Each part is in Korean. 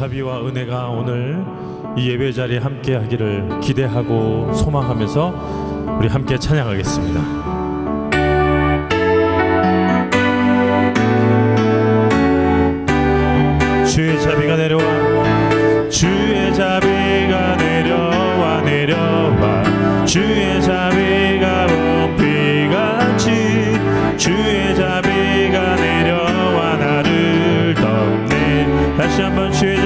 자비와 은혜가 오늘 이 예배 자리에 함께 하기를 기대하고 소망하면서 우리 함께 찬양하겠습니다. 주의 자비가 내려와, 주의 자비가 내려와, 내려와, 주의 자비가 봄비같이 주의 자비가 내려와 나를 덮네. 다시 한번 주의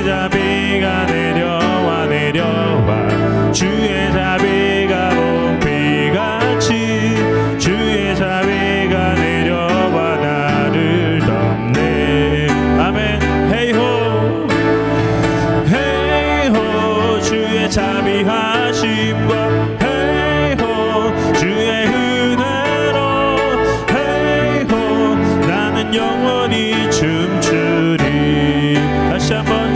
자비가 내려와, 내려와, 주의 자비가 봄비같이 주의 자비가 내려와 나를 덮네. 아멘. 헤이호 헤이호 주의 자비하심과 헤이호 주의 은혜로 헤이호 나는 영원히 춤추리. 다시 한번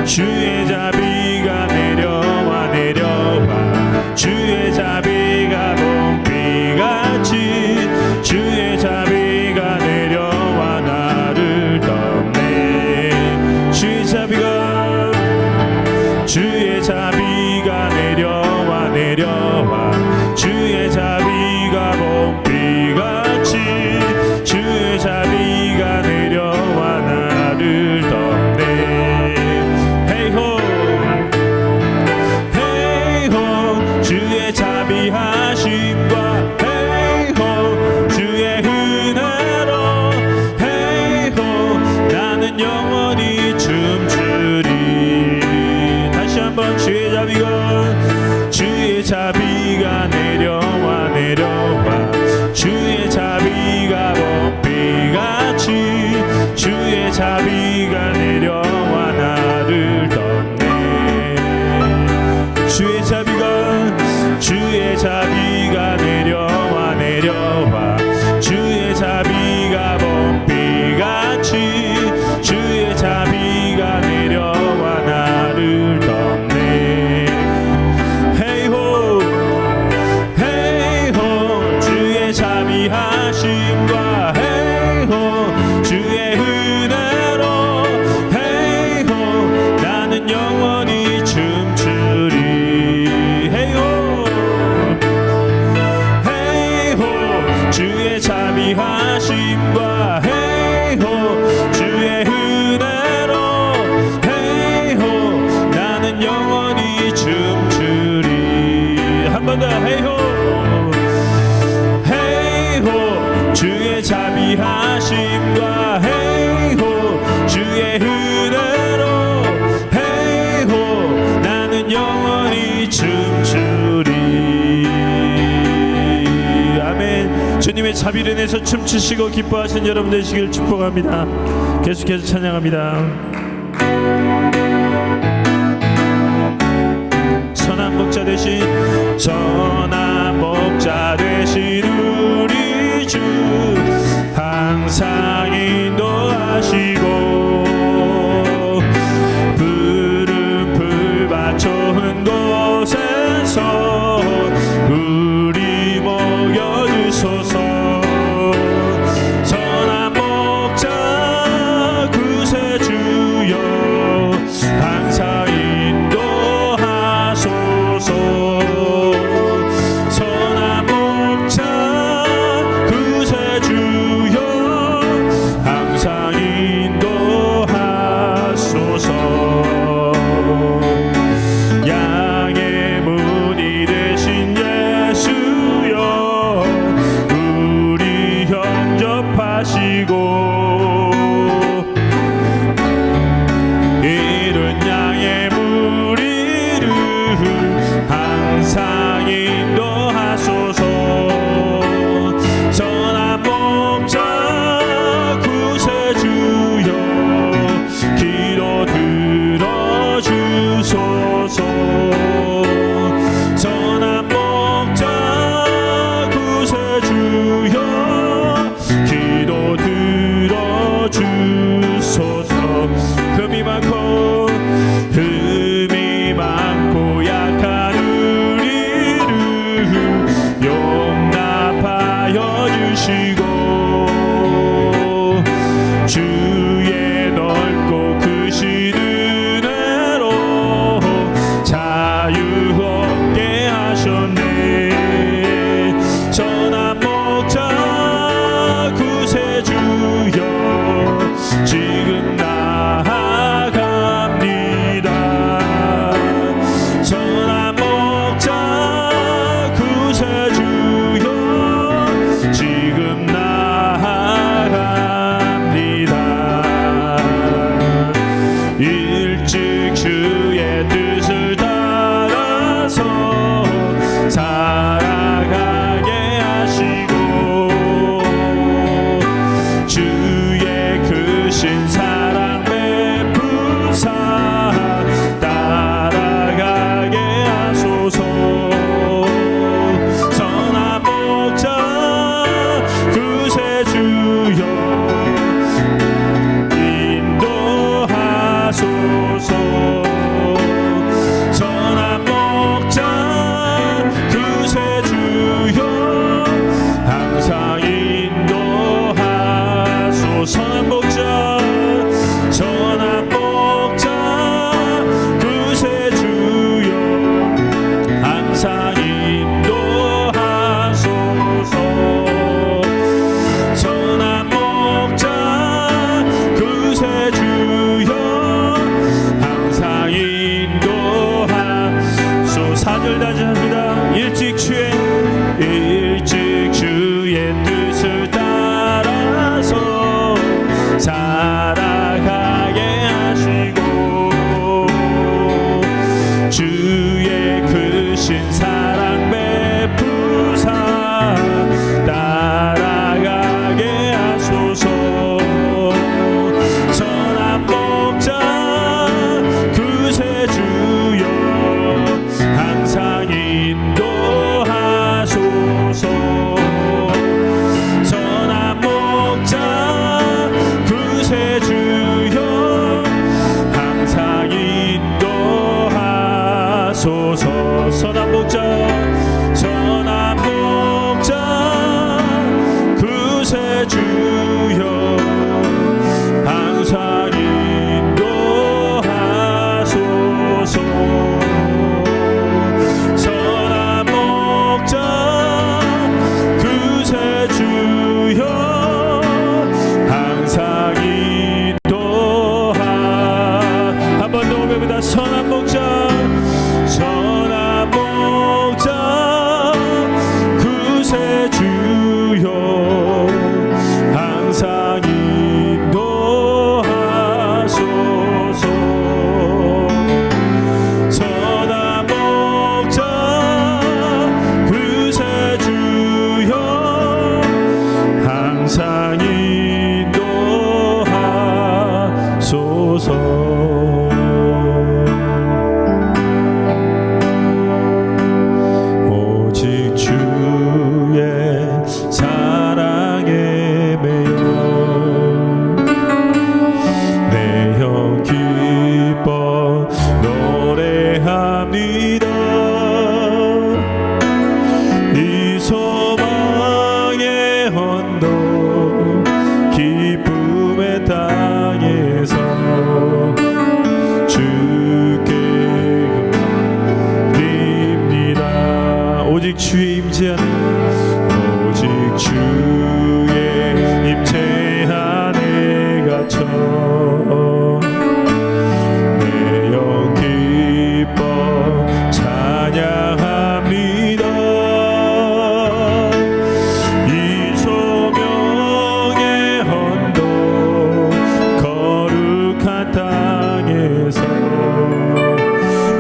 주의 자비가 내려와, 내려와, 주의 자비가 봄비같이 주의 자비가 내려와 나를 덮네. 주의 자비가 내려와, 내려와, 주의 자비가 봄비같이 주의 자비가 내려와 나를 덮네. 헤이호 헤이호 주의 자비하심과 헤이호 주의 은혜로 헤이호 나는 영원히 춤추리. 다시 한번 주의 자비가 내려와, 내려와, 주의 자비가 봄비같이 주의 자비가 내려와 나를 덮네. 주의 자비가 내려와, 내려와, 주의 자비가 봄비같이 주의 자비가 내려와 나를 덮네. 헤이호 헤이호 주의 자비하심과 헤이호 주의 은혜로 헤이호 나는 영원히 춤추리. 헤이호 헤이호 주의 자비하심과 헤이호 주의 은혜로 헤이호 나는 영원히 춤추리. 한 번 더. 헤이호 헤이호 주의 자비하심과 헤이호 주의 은혜로 헤이호 나는 영원히 춤추리. 아멘. 주님의 자비를 인해서 춤추시고 기뻐하신 여러분 되시길 축복합니다. 계속해서 찬양합니다. 선한 목자 되신 우리 주 항상 인도하시고 푸른 풀밭 좋은 곳에서 우리 모여주소서. 선한 목자 구세주여 항상 인도하소서. 선한 목자 구세주여 항상 인도하소서. 크신 사랑 베푸사 따라가게 하소서. 선한 목자 구세주여 인도하소서. 선한 목자 구세주여 항상 인도하소서. 선한 목자 선한 목자 구세주여 항상 인도하소서. 선한 목자 구세주여 항상 인도하소서. 4절 다시 합니다. 일찍 주의 뜻을 따라서 살아가게 하시고 주의 크신 사랑 베푸사 따라가게 하소서. 선한 목자 구세주여 항상 인도하소서. 선한 목자 구세주여 항상 인도하소서. 선한 목자 선한 목자 구세주여 항상 인도하소서. 선한 목자 구세주여 항상 인도하. 한 번 더 오며보다 선한 목자 선한 목자 구세주여 항상 인도하소서. 선한 목자 구세주여 항상 인도하소서. 오직 주의 사랑에 매여 내 영 기뻐 노래합니다. 이 소망의 언덕 기쁨의 땅에서 주께 드립니다. 오직 주의 임재 안에 오직 주의 임재 안에 갇혀 내 영 기뻐 찬양합니다. 이 소명의 언덕 거룩한 땅에서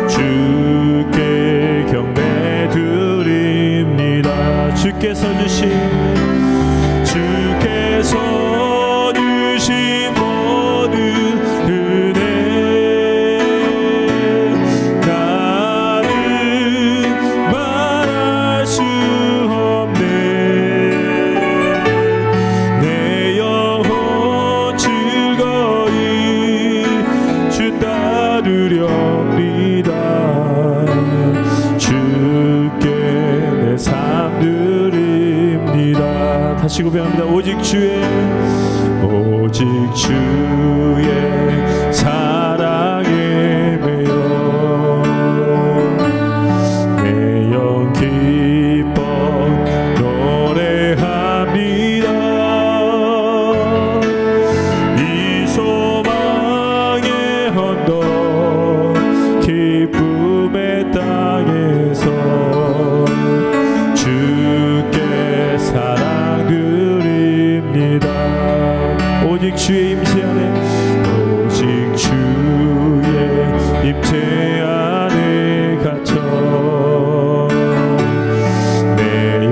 주께 경배 드립니다. 주께서 주신 모든 은혜 나는 말할 수 없네. 내 영혼 즐거이 주 따르렵니다. 주께 내 삶 드립니다. 다시 고백합니다. 오직 주의 사랑에 매여 내 영 기뻐 노래합니다. 이 소망의 언덕 기쁨의 땅에서 주께 사랑 드립니다. 오직 주의 임재 안에 오직 주의 임재 안에 갇혀 내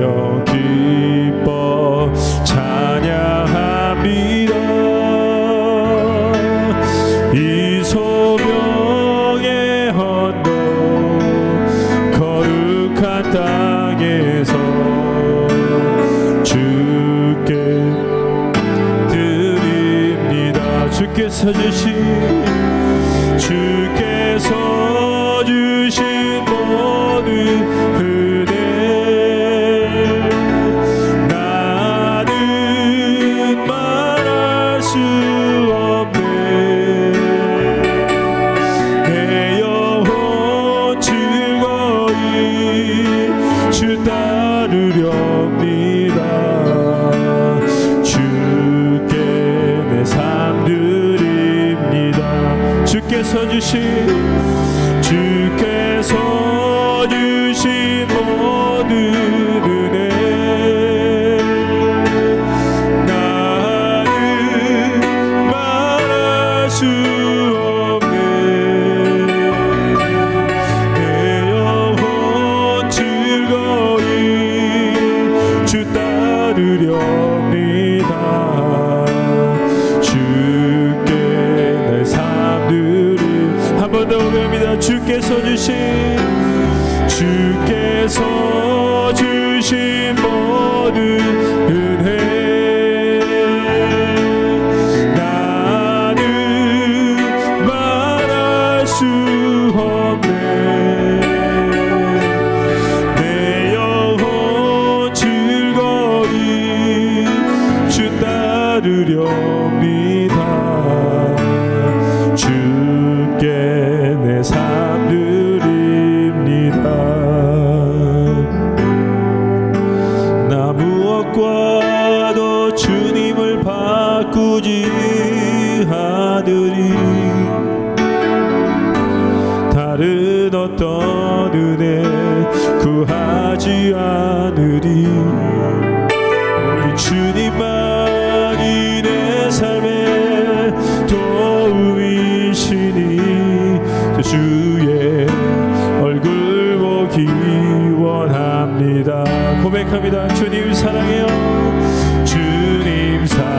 영 기뻐 찬양합니다. 주께서 주신 모든 은혜 나는 말할 수 없네. 내 영혼 즐거이 주 따르렵니다. 주께 내 삶 드립니다. 주께서 주신 모든 은혜 나는 말할 수 없네. 내 영혼 즐거이 주 따르렵니다. 주께 내 삶 드리 한 번 더 고백합니다. 주께서 주신 모든 은혜 나는 말할 수 없네. 내 영혼 즐거이 주 따르렵니다. 주께 내 삶 드립니다. 무엇과도 주님을 바꾸지 않으리. 다른 어떤 은혜 구하지 않으리. 오직 주님만이 내 삶의 도움이시니 주의 얼굴 보기 원합니다. 고백합니다. 주님 사랑해요. 주님 사랑해요.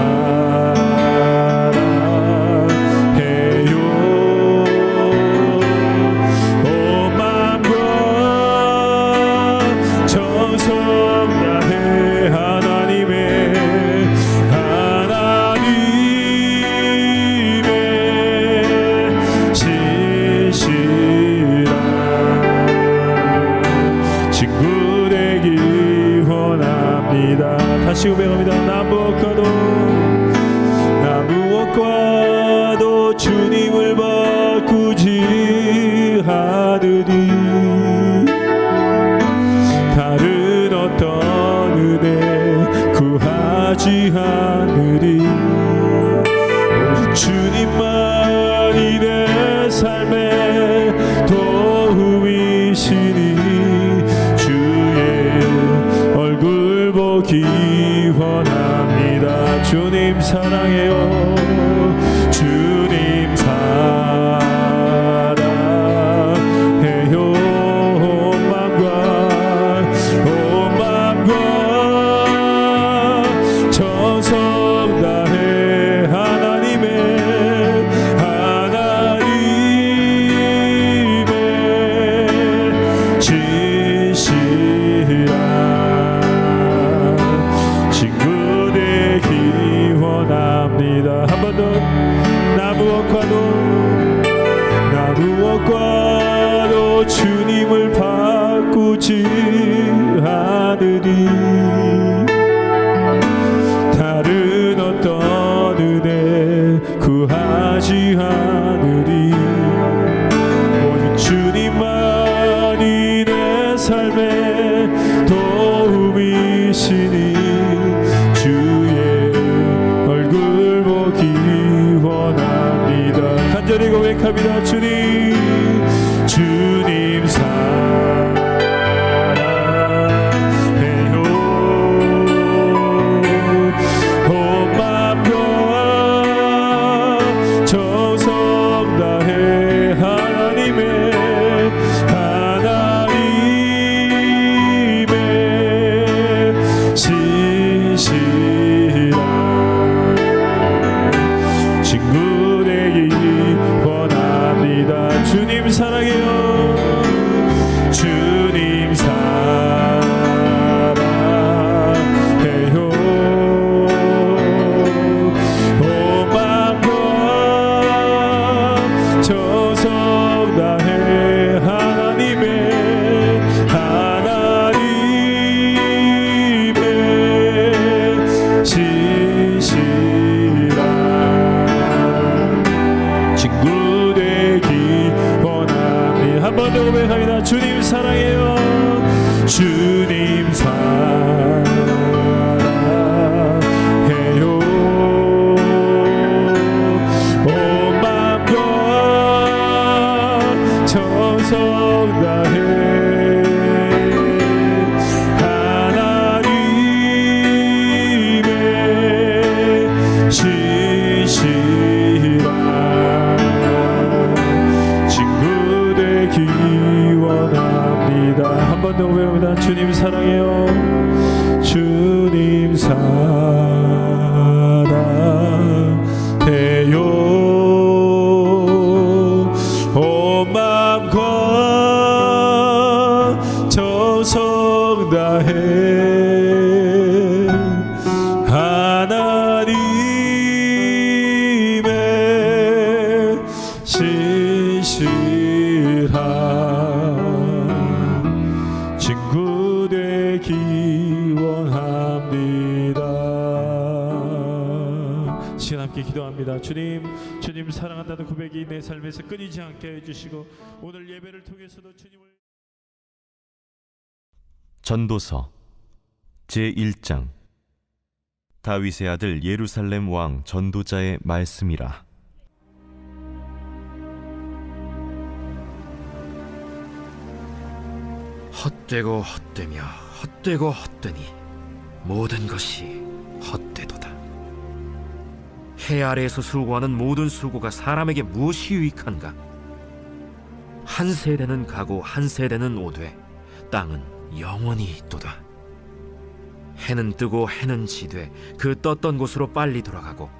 온 마음과 정성 다해 하나님의 진실한 친구 되기 원합니다. 다시 고백합니다. 나 무엇과도 주님을 바꾸지 않으리. 다른 어떤 은혜 구하지 않으리. 오직 주님만이 내 삶의 도움이시니 주의 얼굴 보기 원합니다. 주님 사랑해요. 주님 사랑해요. 온 마음과 정성 다해 하나님의 진실한 친구 되기 원합니다. 한 번 더. 나 무엇과도 주님을 바꾸지 않으리. 다른 어떤 은혜 구하지 않으리. 오직 주님만이 내 삶의 도움이시니 주의 얼굴 보기 원합니다. 간절히 고백합니다. 주님 사랑해요. 온 마음과 정성 다해 하나님의 진실한 친구 되기 원합니다. 주님 사랑해요. 번 더 고백합니다. 주님 사랑해요. 주님 사랑해요. 온 맘과 정성 다해 하나님의 신실한 친구 되기 원합니다. 한 번 더 외웁니다. 주님 사랑해요. 주님 사랑해요. 온 마음과 정성 다해 하나님의 신실한 친구 되기 원합니다. 시간 함께 기도합니다. 주님 사랑한다는 고백이 내 삶에서 끊이지 않게 해주시고 오늘 예배를 통해서도 주님을. 전도서 제1장. 다윗의 아들 예루살렘 왕 전도자의 말씀이라. 헛되고 헛되며 헛되고 헛되니 모든 것이 헛되도다. 해 아래에서 수고하는 모든 수고가 사람에게 무엇이 유익한가? 한 세대는 가고 한 세대는 오되 땅은 영원히 있도다. 해는 뜨고 해는 지되 그 떴던 곳으로 빨리 돌아가고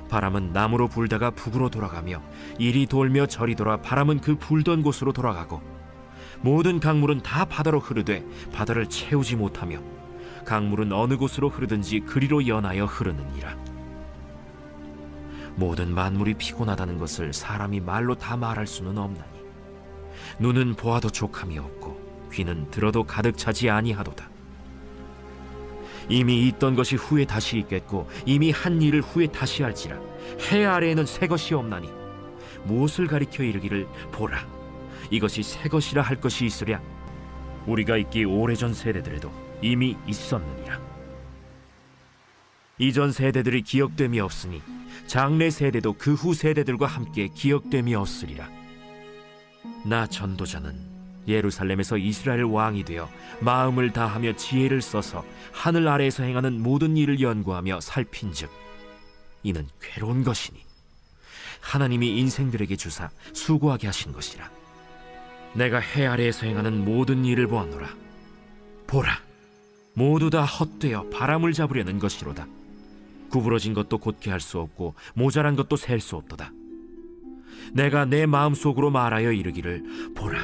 바람은 남으로 불다가 북으로 돌아가며 이리 돌며 저리 돌아 바람은 그 불던 곳으로 돌아가고 모든 강물은 다 바다로 흐르되 바다를 채우지 못하며 강물은 어느 곳으로 흐르든지 그리로 연하여 흐르느니라. 모든 만물이 피곤하다는 것을 사람이 말로 다 말할 수는 없나니 눈은 보아도 족함이 없고 귀는 들어도 가득 차지 아니하도다. 이미 있던 것이 후에 다시 있겠고 이미 한 일을 후에 다시 할지라. 해 아래에는 새 것이 없나니 무엇을 가리켜 이르기를 보라 이것이 새 것이라 할 것이 있으랴. 우리가 있기 오래전 세대들에도 이미 있었느니라. 이전 세대들이 기억됨이 없으니 장래 세대도 그 후 세대들과 함께 기억됨이 없으리라. 나 전도자는 예루살렘에서 이스라엘 왕이 되어 마음을 다하며 지혜를 써서 하늘 아래에서 행하는 모든 일을 연구하며 살핀즉 이는 괴로운 것이니 하나님이 인생들에게 주사 수고하게 하신 것이라. 내가 해 아래에서 행하는 모든 일을 보았노라. 보라, 모두 다 헛되어 바람을 잡으려는 것이로다. 구부러진 것도 곧게 할 수 없고 모자란 것도 셀 수 없도다. 내가 내 마음속으로 말하여 이르기를 보라,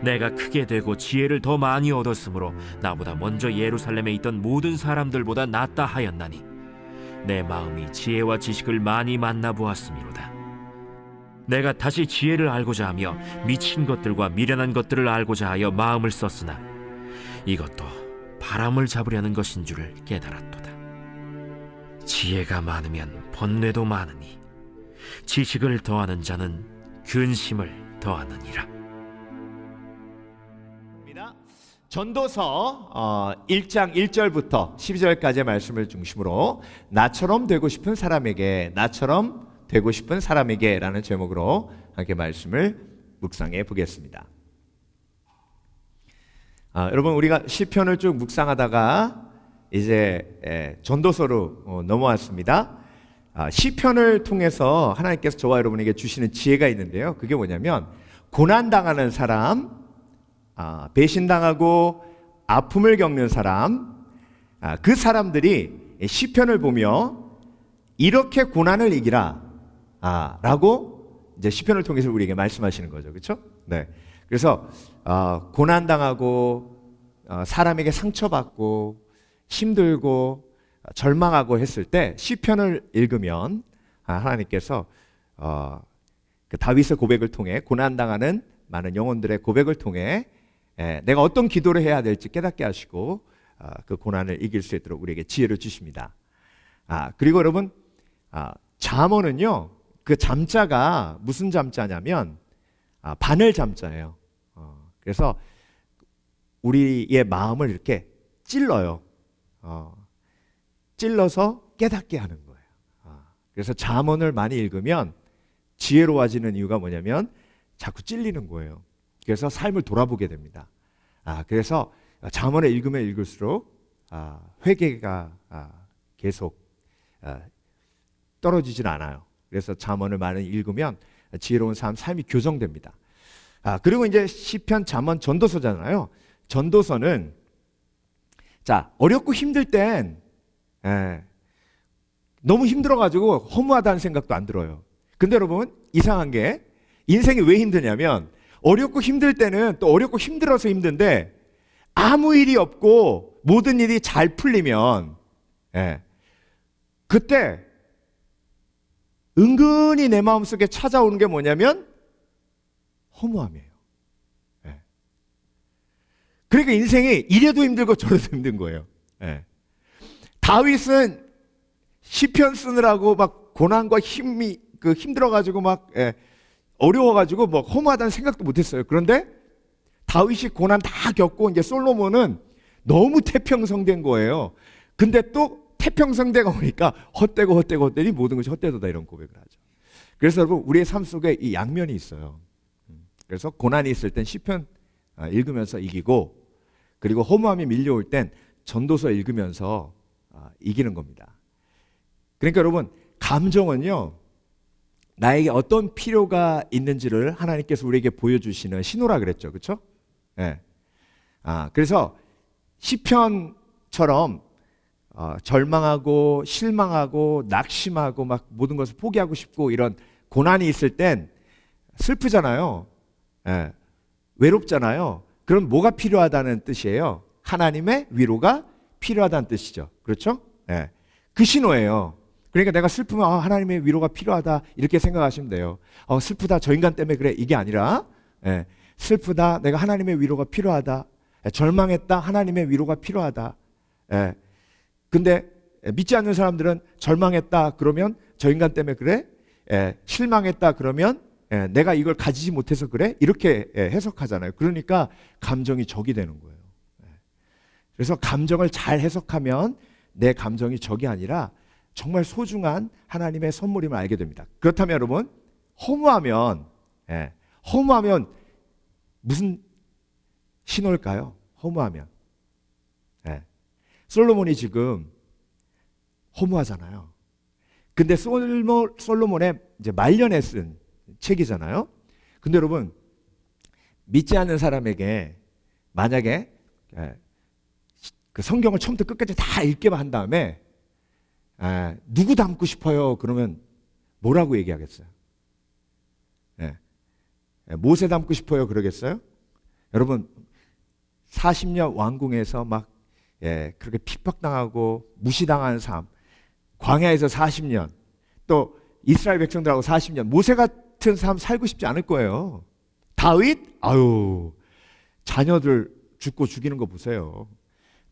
내가 크게 되고 지혜를 더 많이 얻었으므로 나보다 먼저 예루살렘에 있던 모든 사람들보다 낫다 하였나니 내 마음이 지혜와 지식을 많이 만나보았음이로다. 내가 다시 지혜를 알고자 하며 미친 것들과 미련한 것들을 알고자 하여 마음을 썼으나 이것도 바람을 잡으려는 것인 줄을 깨달았도다. 지혜가 많으면 번뇌도 많으니 지식을 더하는 자는 근심을 더하느니라. 전도서 1장 1절부터 12절까지의 말씀을 중심으로 나처럼 되고 싶은 사람에게, 나처럼 되고 싶은 사람에게 라는 제목으로 함께 말씀을 묵상해 보겠습니다. 여러분, 우리가 시편을 쭉 묵상하다가 이제 전도서로 넘어왔습니다. 시편을 통해서 하나님께서 저와 여러분에게 주시는 지혜가 있는데요, 그게 뭐냐면 고난당하는 사람, 배신당하고 아픔을 겪는 사람, 그 사람들이 시편을 보며 이렇게 고난을 이기라 라고 이제 시편을 통해서 우리에게 말씀하시는 거죠. 그렇죠? 네. 그래서 고난당하고 사람에게 상처받고 힘들고 절망하고 했을 때 시편을 읽으면 하나님께서 그 다윗의 고백을 통해, 고난당하는 많은 영혼들의 고백을 통해 내가 어떤 기도를 해야 될지 깨닫게 하시고 그 고난을 이길 수 있도록 우리에게 지혜를 주십니다. 그리고 여러분, 잠언은요, 그 잠자가 무슨 잠자냐면 바늘 잠자예요. 그래서 우리의 마음을 이렇게 찔러요. 찔러서 깨닫게 하는 거예요. 그래서 잠언을 많이 읽으면 지혜로워지는 이유가 뭐냐면 자꾸 찔리는 거예요. 그래서 삶을 돌아보게 됩니다. 그래서 잠언을 읽으면 읽을수록 회개가 계속 떨어지질 않아요. 그래서 잠언을 많이 읽으면 지혜로운 삶이 교정됩니다. 그리고 이제 시편, 잠언, 전도서잖아요. 전도서는 자, 어렵고 힘들 땐 너무 힘들어가지고 허무하다는 생각도 안 들어요. 근데 여러분, 이상한 게 인생이 왜 힘드냐면 어렵고 힘들 때는 또 어렵고 힘들어서 힘든데 아무 일이 없고 모든 일이 잘 풀리면 그때 은근히 내 마음속에 찾아오는 게 뭐냐면 허무함이에요. 그러니까 인생이 이래도 힘들고 저래도 힘든 거예요. 다윗은 시편 쓰느라고 막 고난과 힘들어가지고 막 어려워가지고 뭐 허무하다는 생각도 못했어요. 그런데 다윗이 고난 다 겪고 이제 솔로몬은 너무 태평성된 거예요. 근데 또 태평성대가 오니까 헛되니 모든 것이 헛되도다 이런 고백을 하죠. 그래서 여러분 우리의 삶 속에 이 양면이 있어요. 그래서 고난이 있을 땐 시편 읽으면서 이기고 그리고 허무함이 밀려올 땐 전도서 읽으면서 이기는 겁니다. 그러니까 여러분 감정은요 나에게 어떤 필요가 있는지를 하나님께서 우리에게 보여주시는 신호라 그랬죠. 그렇죠? 그래서 시편처럼 절망하고 실망하고 낙심하고 막 모든 것을 포기하고 싶고 이런 고난이 있을 땐 슬프잖아요. 외롭잖아요. 그럼 뭐가 필요하다는 뜻이에요? 하나님의 위로가 필요하다는 뜻이죠. 그렇죠? 그 신호예요. 그러니까 내가 슬프면 하나님의 위로가 필요하다 이렇게 생각하시면 돼요. 슬프다 저 인간 때문에 그래 이게 아니라 슬프다 내가 하나님의 위로가 필요하다. 절망했다 하나님의 위로가 필요하다. 근데 믿지 않는 사람들은 절망했다 그러면 저 인간 때문에 그래? 실망했다 그러면 내가 이걸 가지지 못해서 그래? 이렇게 해석하잖아요. 그러니까 감정이 적이 되는 거예요. 그래서 감정을 잘 해석하면 내 감정이 적이 아니라 정말 소중한 하나님의 선물임을 알게 됩니다. 그렇다면 여러분 허무하면 무슨 신호일까요? 허무하면 솔로몬이 지금 허무하잖아요. 근데 솔로몬의 이제 말년에 쓴 책이잖아요. 근데 여러분 믿지 않는 사람에게 만약에 그 성경을 처음부터 끝까지 다 읽게만 한 다음에 누구 닮고 싶어요? 그러면 뭐라고 얘기하겠어요? 모세 닮고 싶어요? 그러겠어요? 여러분 40년 왕궁에서 막 그렇게 핍박당하고 무시당하는 삶, 광야에서 40년, 또 이스라엘 백성들하고 40년, 모세 같은 삶 살고 싶지 않을 거예요. 다윗, 자녀들 죽고 죽이는 거 보세요.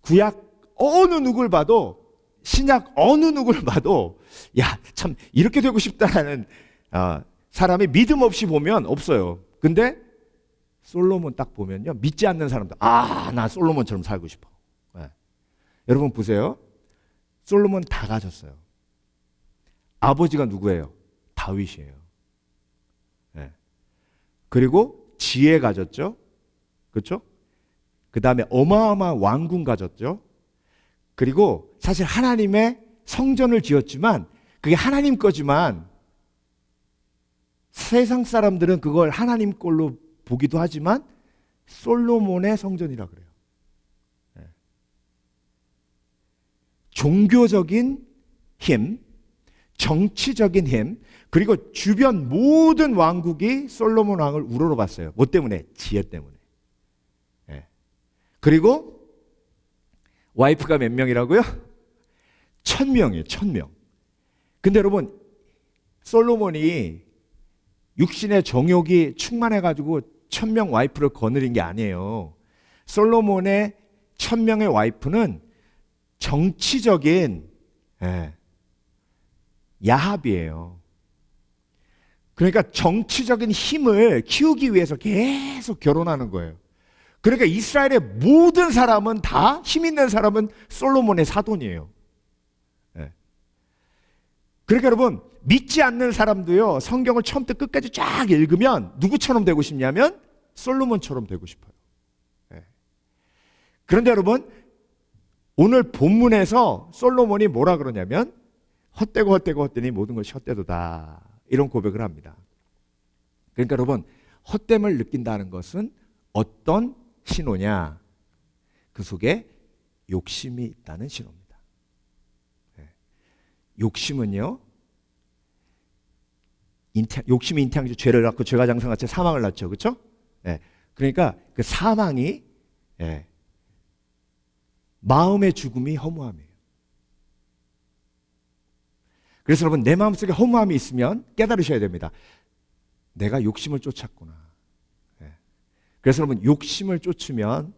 구약 어느 누굴 봐도 신약 어느 누굴 봐도 야, 참 이렇게 되고 싶다는 사람이 믿음 없이 보면 없어요. 근데 솔로몬 딱 보면요 믿지 않는 사람도 나 솔로몬처럼 살고 싶어. 여러분 보세요. 솔로몬 다 가졌어요. 아버지가 누구예요? 다윗이에요. 그리고 지혜 가졌죠. 그렇죠? 그 다음에 어마어마한 왕궁 가졌죠. 그리고 사실 하나님의 성전을 지었지만 그게 하나님 거지만 세상 사람들은 그걸 하나님 걸로 보기도 하지만 솔로몬의 성전이라 그래요. 종교적인 힘, 정치적인 힘, 그리고 주변 모든 왕국이 솔로몬 왕을 우러러봤어요. 뭐 때문에? 지혜 때문에. 그리고 와이프가 몇 명이라고요? 1000명이에요. 1000명. 근데 여러분 솔로몬이 육신의 정욕이 충만해가지고 1000명 와이프를 거느린 게 아니에요. 솔로몬의 1000명의 와이프는 정치적인 야합이에요. 그러니까 정치적인 힘을 키우기 위해서 계속 결혼하는 거예요. 그러니까 이스라엘의 모든 사람은 다 힘 있는 사람은 솔로몬의 사돈이에요. 예. 그러니까 여러분 믿지 않는 사람도요 성경을 처음부터 끝까지 쫙 읽으면 누구처럼 되고 싶냐면 솔로몬처럼 되고 싶어요. 예. 그런데 여러분 오늘 본문에서 솔로몬이 뭐라 그러냐면 헛되고 헛되고 헛되니 모든 것이 헛되도다 이런 고백을 합니다. 그러니까 여러분 헛됨을 느낀다는 것은 어떤 신호냐? 그 속에 욕심이 있다는 신호입니다. 욕심은요 욕심이 잉태한 죄를 낳고 죄가 장성같이 사망을 낳죠. 그렇죠? 그러니까 그 사망이 마음의 죽음이 허무함이에요. 그래서 여러분 내 마음속에 허무함이 있으면 깨달으셔야 됩니다. 내가 욕심을 쫓았구나. 그래서 여러분 욕심을 쫓으면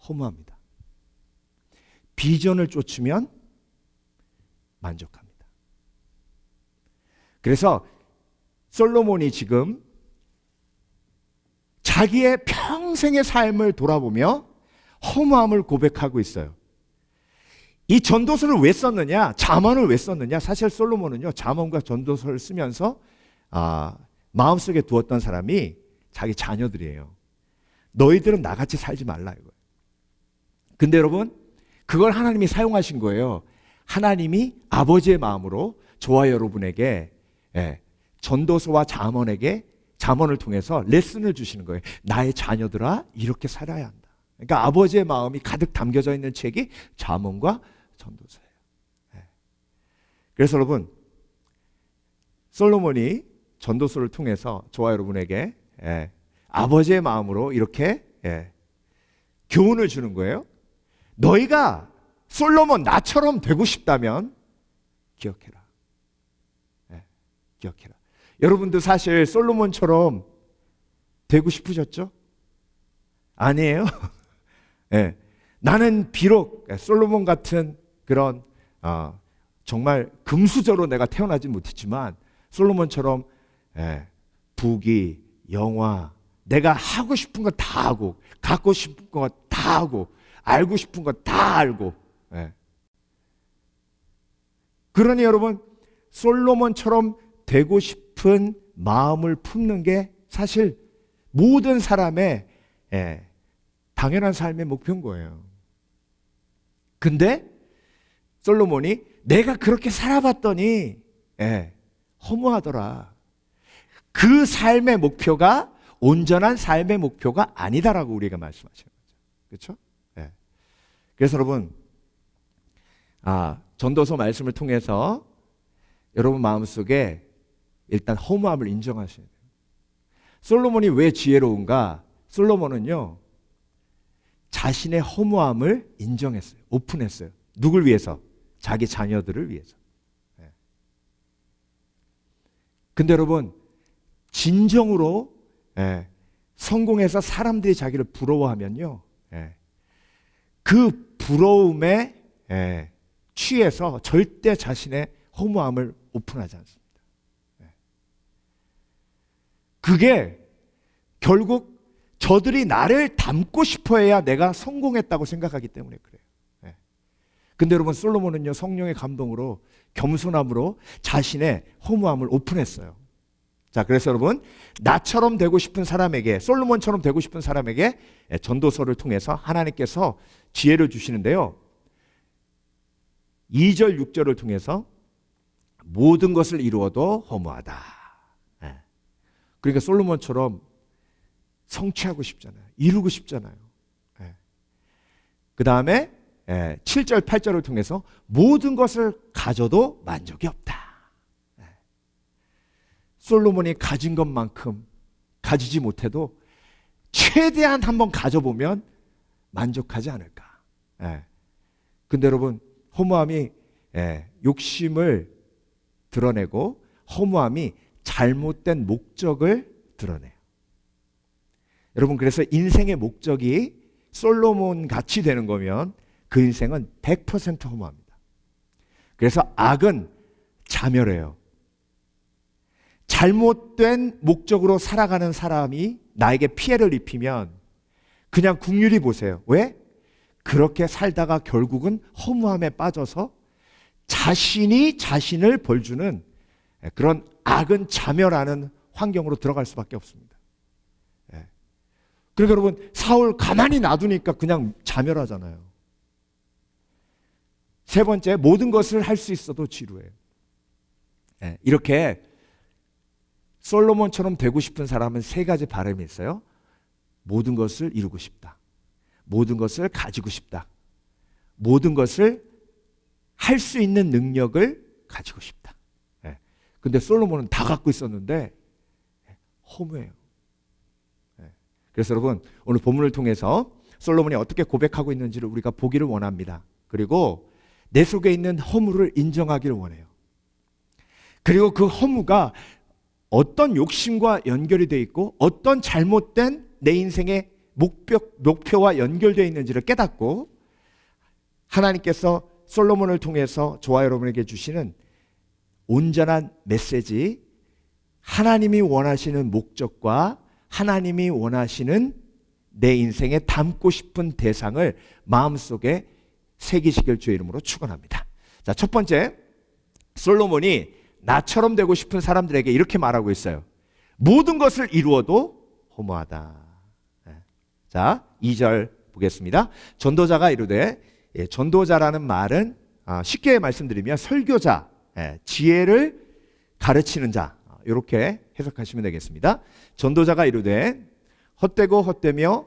허무합니다. 비전을 쫓으면 만족합니다. 그래서 솔로몬이 지금 자기의 평생의 삶을 돌아보며 허무함을 고백하고 있어요. 이 전도서를 왜 썼느냐? 잠언을 왜 썼느냐? 사실 솔로몬은요 잠언과 전도서를 쓰면서 마음속에 두었던 사람이 자기 자녀들이에요. 너희들은 나같이 살지 말라 이거예요. 근데 여러분 그걸 하나님이 사용하신 거예요. 하나님이 아버지의 마음으로 저와 여러분에게 전도서와 잠언을 통해서 레슨을 주시는 거예요. 나의 자녀들아 이렇게 살아야 한다. 그러니까 아버지의 마음이 가득 담겨져 있는 책이 잠언과 전도서예요. 그래서 여러분 솔로몬이 전도서를 통해서 저와 여러분에게 아버지의 마음으로 이렇게 교훈을 주는 거예요. 너희가 솔로몬 나처럼 되고 싶다면 기억해라. 기억해라. 여러분도 사실 솔로몬처럼 되고 싶으셨죠? 아니에요? 나는 비록 솔로몬 같은 그런 정말 금수저로 내가 태어나지 못했지만 솔로몬처럼 부귀, 영화, 내가 하고 싶은 거 다 하고 갖고 싶은 거 다 하고 알고 싶은 거 다 알고 그러니 여러분 솔로몬처럼 되고 싶은 마음을 품는 게 사실 모든 사람의 당연한 삶의 목표인 거예요. 근데 솔로몬이 내가 그렇게 살아봤더니 허무하더라. 그 삶의 목표가 온전한 삶의 목표가 아니다라고 우리가 말씀하시는 거죠. 그렇죠? 그래서 여러분 전도서 말씀을 통해서 여러분 마음속에 일단 허무함을 인정하셔야 돼요. 솔로몬이 왜 지혜로운가? 솔로몬은요 자신의 허무함을 인정했어요. 오픈했어요. 누굴 위해서? 자기 자녀들을 위해서. 근데 여러분 진정으로 성공해서 사람들이 자기를 부러워하면요 그 부러움에 취해서 절대 자신의 허무함을 오픈하지 않습니다. 그게 결국 저들이 나를 닮고 싶어해야 내가 성공했다고 생각하기 때문에 그래요. 근데 여러분 솔로몬은요 성령의 감동으로 겸손함으로 자신의 허무함을 오픈했어요. 자, 그래서 여러분 나처럼 되고 싶은 사람에게 솔로몬처럼 되고 싶은 사람에게 전도서를 통해서 하나님께서 지혜를 주시는데요 2절 6절을 통해서 모든 것을 이루어도 허무하다. 그러니까 솔로몬처럼 성취하고 싶잖아요. 이루고 싶잖아요. 그 다음에 7절 8절을 통해서 모든 것을 가져도 만족이 없다. 솔로몬이 가진 것만큼 가지지 못해도 최대한 한번 가져보면 만족하지 않을까. 근데 여러분 허무함이 욕심을 드러내고 허무함이 잘못된 목적을 드러내요. 여러분 그래서 인생의 목적이 솔로몬 같이 되는 거면 그 인생은 100% 허무합니다. 그래서 악은 자멸해요. 잘못된 목적으로 살아가는 사람이 나에게 피해를 입히면 그냥 국률이 보세요. 왜? 그렇게 살다가 결국은 허무함에 빠져서 자신이 자신을 벌주는 그런 악은 자멸하는 환경으로 들어갈 수밖에 없습니다. 그러니까 여러분, 사울 가만히 놔두니까 그냥 자멸하잖아요. 세 번째, 모든 것을 할 수 있어도 지루해요. 이렇게 솔로몬처럼 되고 싶은 사람은 세 가지 바람이 있어요. 모든 것을 이루고 싶다. 모든 것을 가지고 싶다. 모든 것을 할 수 있는 능력을 가지고 싶다. 근데 솔로몬은 다 갖고 있었는데 허무해요. 그래서 여러분, 오늘 본문을 통해서 솔로몬이 어떻게 고백하고 있는지를 우리가 보기를 원합니다. 그리고 내 속에 있는 허무를 인정하기를 원해요. 그리고 그 허무가 어떤 욕심과 연결이 되어 있고 어떤 잘못된 내 인생의 목표와 연결되어 있는지를 깨닫고 하나님께서 솔로몬을 통해서 저와 여러분에게 주시는 온전한 메시지, 하나님이 원하시는 목적과 하나님이 원하시는 내 인생에 담고 싶은 대상을 마음속에 새기시길 주의 이름으로 축원합니다. 자, 첫 번째, 솔로몬이 나처럼 되고 싶은 사람들에게 이렇게 말하고 있어요. 모든 것을 이루어도 허무하다. 자, 2절 보겠습니다. 전도자가 이르되, 전도자라는 말은 쉽게 말씀드리면 설교자, 지혜를 가르치는 자, 이렇게 해석하시면 되겠습니다. 전도자가 이르되 헛되고 헛되며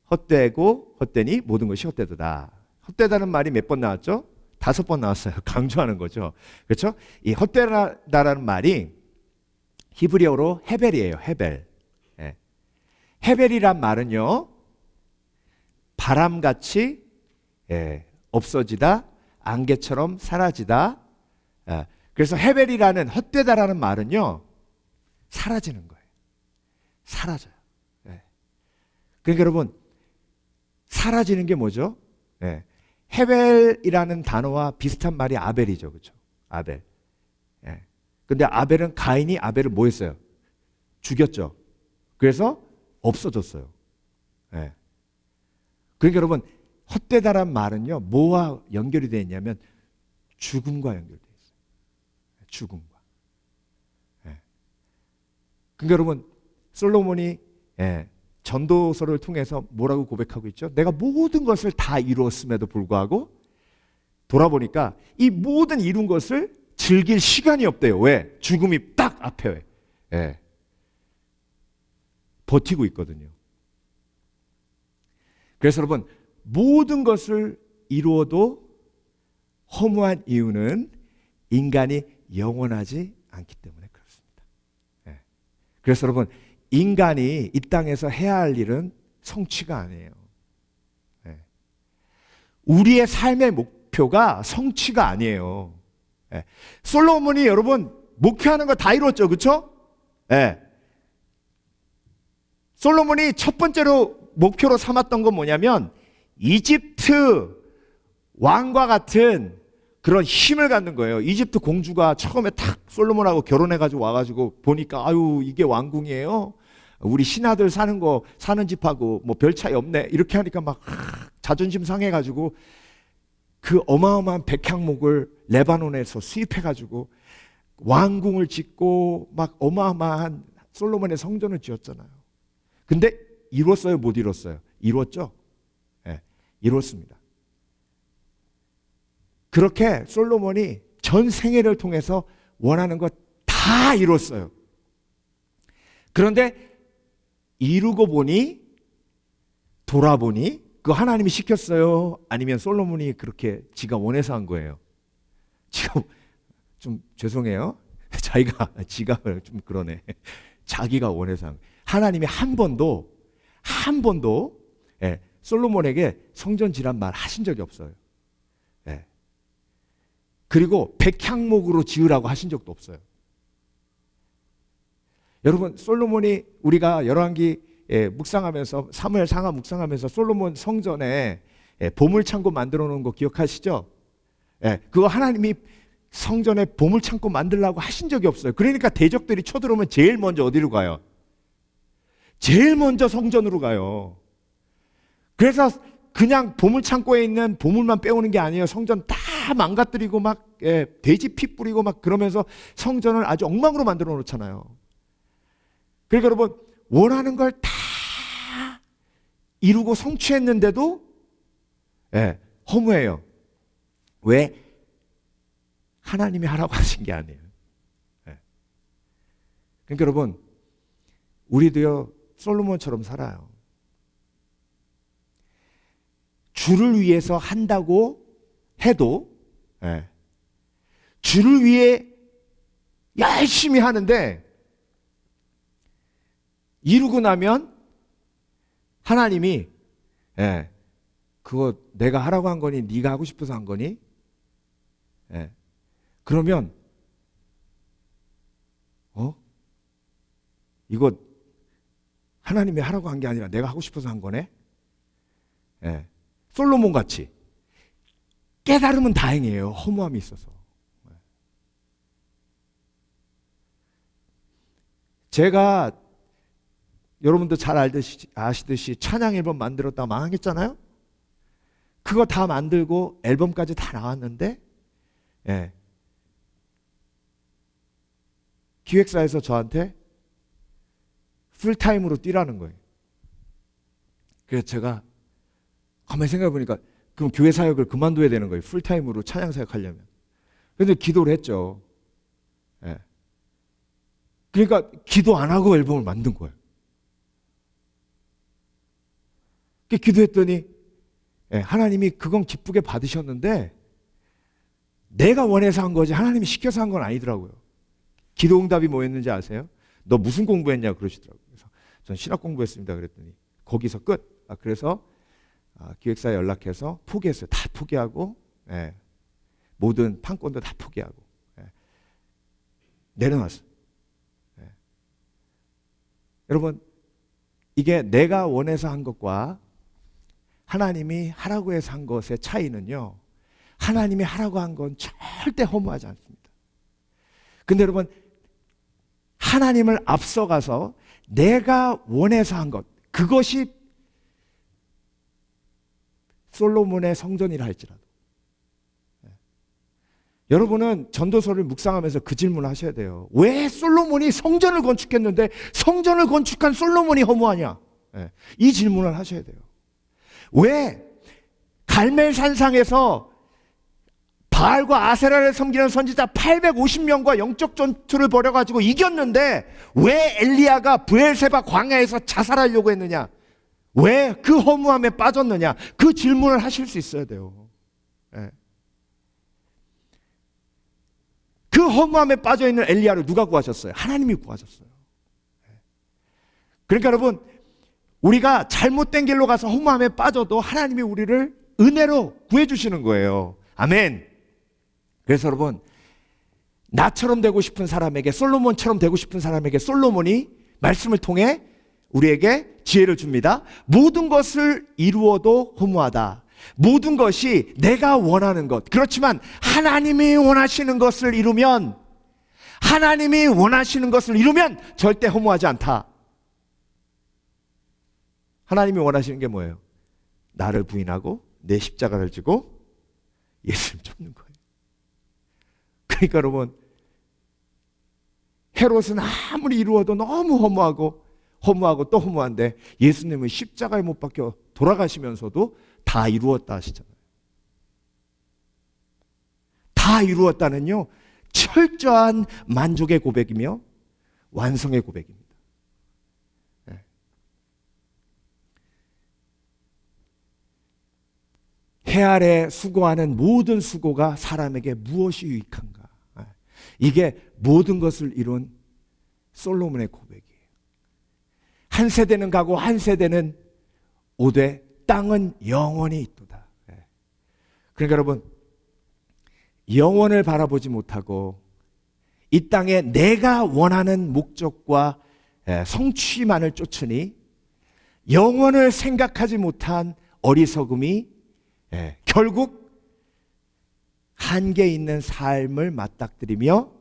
헛되고 헛되니 모든 것이 헛되도다. 헛되다는 말이 몇 번 나왔죠? 5번 나왔어요. 강조하는 거죠. 그렇죠? 이 헛되다라는 말이 히브리어로 헤벨이에요. 헤벨. 헤벨이란 말은요, 바람같이 없어지다, 안개처럼 사라지다. 그래서 헤벨이라는, 헛되다라는 말은요, 사라지는 거예요. 사라져요. 그러니까 여러분, 사라지는 게 뭐죠? 헤벨이라는 단어와 비슷한 말이 아벨이죠. 그렇죠? 아벨. 근데 아벨은, 가인이 아벨을 뭐 했어요? 죽였죠. 그래서 없어졌어요. 그러니까 여러분, 헛되다란 말은요, 뭐와 연결이 되어 있냐면 죽음과 연결되어 있어요. 죽음과. 그러니까 여러분, 솔로몬이 전도서를 통해서 뭐라고 고백하고 있죠? 내가 모든 것을 다 이루었음에도 불구하고 돌아보니까 이 모든 이룬 것을 즐길 시간이 없대요. 왜? 죽음이 딱 앞에 버티고 있거든요. 그래서 여러분, 모든 것을 이루어도 허무한 이유는 인간이 영원하지 않기 때문에 그렇습니다. 그래서 여러분, 인간이 이 땅에서 해야 할 일은 성취가 아니에요. 우리의 삶의 목표가 성취가 아니에요. 솔로몬이 여러분 목표하는 거 다 이뤘죠, 그렇죠? 솔로몬이 첫 번째로 목표로 삼았던 건 뭐냐면 이집트 왕과 같은 그런 힘을 갖는 거예요. 이집트 공주가 처음에 탁 솔로몬하고 결혼해가지고 와가지고 보니까 아유, 이게 왕궁이에요. 우리 신하들 사는 집하고 뭐 별 차이 없네. 이렇게 하니까 막 자존심 상해가지고 그 어마어마한 백향목을 레바논에서 수입해가지고 왕궁을 짓고 막 어마어마한 솔로몬의 성전을 지었잖아요. 근데 이뤘어요, 못 이뤘어요? 이뤘죠? 이뤘습니다. 그렇게 솔로몬이 전 생애를 통해서 원하는 것 다 이뤘어요. 그런데 이루고 보니, 돌아보니 그거 하나님이 시켰어요? 아니면 솔로몬이 그렇게 지가 원해서 한 거예요? 지금 좀 죄송해요. 지가 좀 그러네. 자기가 원해서 한 거예요. 하나님이 한 번도 솔로몬에게 성전 지란 말 하신 적이 없어요. 그리고 백향목으로 지으라고 하신 적도 없어요. 여러분, 솔로몬이 우리가 열왕기 묵상하면서, 사무엘 상하 묵상하면서 솔로몬 성전에 보물창고 만들어 놓은 거 기억하시죠? 그거 하나님이 성전에 보물창고 만들라고 하신 적이 없어요. 그러니까 대적들이 쳐들어오면 제일 먼저 어디로 가요? 제일 먼저 성전으로 가요. 그래서 그냥 보물창고에 있는 보물만 빼오는 게 아니에요. 성전 다 망가뜨리고 막 돼지 피 뿌리고 막 그러면서 성전을 아주 엉망으로 만들어 놓잖아요. 그러니까 여러분, 원하는 걸 다 이루고 성취했는데도 허무해요. 왜? 하나님이 하라고 하신 게 아니에요. 그러니까 여러분, 우리도요 솔로몬처럼 살아요. 주를 위해서 한다고 해도 주를 위해 열심히 하는데 이루고 나면 하나님이 그거 내가 하라고 한 거니 네가 하고 싶어서 한 거니? 그러면 이거 하나님이 하라고 한 게 아니라 내가 하고 싶어서 한 거네? 솔로몬 같이 깨달으면 다행이에요. 허무함이 있어서. 제가 여러분도 잘 아시듯이 찬양 앨범 만들었다가 망했잖아요. 그거 다 만들고 앨범까지 다 나왔는데 기획사에서 저한테 풀타임으로 뛰라는 거예요. 그래서 제가 가만히 생각해 보니까 그럼 교회 사역을 그만둬야 되는 거예요. 풀타임으로 찬양 사역하려면. 그런데 기도를 했죠. 그러니까 기도 안 하고 앨범을 만든 거예요. 기도했더니 하나님이 그건 기쁘게 받으셨는데 내가 원해서 한 거지 하나님이 시켜서 한 건 아니더라고요. 기도 응답이 뭐였는지 아세요? 너 무슨 공부했냐 그러시더라고요. 그래서 전 신학 공부했습니다 그랬더니 거기서 끝. 그래서 기획사에 연락해서 포기했어요. 다 포기하고 모든 판권도 다 포기하고 내려놨어요. 여러분, 이게 내가 원해서 한 것과 하나님이 하라고 해서 한 것의 차이는요, 하나님이 하라고 한 건 절대 허무하지 않습니다. 근데 여러분, 하나님을 앞서가서 내가 원해서 한 것, 그것이 솔로몬의 성전이라 할지라도 여러분은 전도서를 묵상하면서 그 질문을 하셔야 돼요. 왜 솔로몬이 성전을 건축했는데 성전을 건축한 솔로몬이 허무하냐? 이 질문을 하셔야 돼요. 왜 갈멜산상에서 바알과 아세라를 섬기는 선지자 850명과 영적 전투를 벌여가지고 이겼는데 왜 엘리야가 브엘세바 광야에서 자살하려고 했느냐? 왜 그 허무함에 빠졌느냐? 그 질문을 하실 수 있어야 돼요. 그 허무함에 빠져있는 엘리야를 누가 구하셨어요? 하나님이 구하셨어요. 그러니까 여러분, 우리가 잘못된 길로 가서 허무함에 빠져도 하나님이 우리를 은혜로 구해주시는 거예요. 아멘. 그래서 여러분, 나처럼 되고 싶은 사람에게, 솔로몬처럼 되고 싶은 사람에게 솔로몬이 말씀을 통해 우리에게 지혜를 줍니다. 모든 것을 이루어도 허무하다. 모든 것이 내가 원하는 것, 그렇지만 하나님이 원하시는 것을 이루면, 하나님이 원하시는 것을 이루면 절대 허무하지 않다. 하나님이 원하시는 게 뭐예요? 나를 부인하고 내 십자가를 지고 예수님 쫓는 거예요. 그러니까 여러분, 헤롯은 아무리 이루어도 너무 허무하고 또 허무한데 예수님은 십자가에 못 박혀 돌아가시면서도 다 이루었다 하시잖아요. 다 이루었다는요, 철저한 만족의 고백이며 완성의 고백입니다. 해 아래 수고하는 모든 수고가 사람에게 무엇이 유익한가? 이게 모든 것을 이룬 솔로몬의 고백이에요. 한 세대는 가고 한 세대는 오되 땅은 영원히 있도다. 그러니까 여러분, 영원을 바라보지 못하고 이 땅에 내가 원하는 목적과 성취만을 쫓으니 영원을 생각하지 못한 어리석음이 결국 한계 있는 삶을 맞닥뜨리며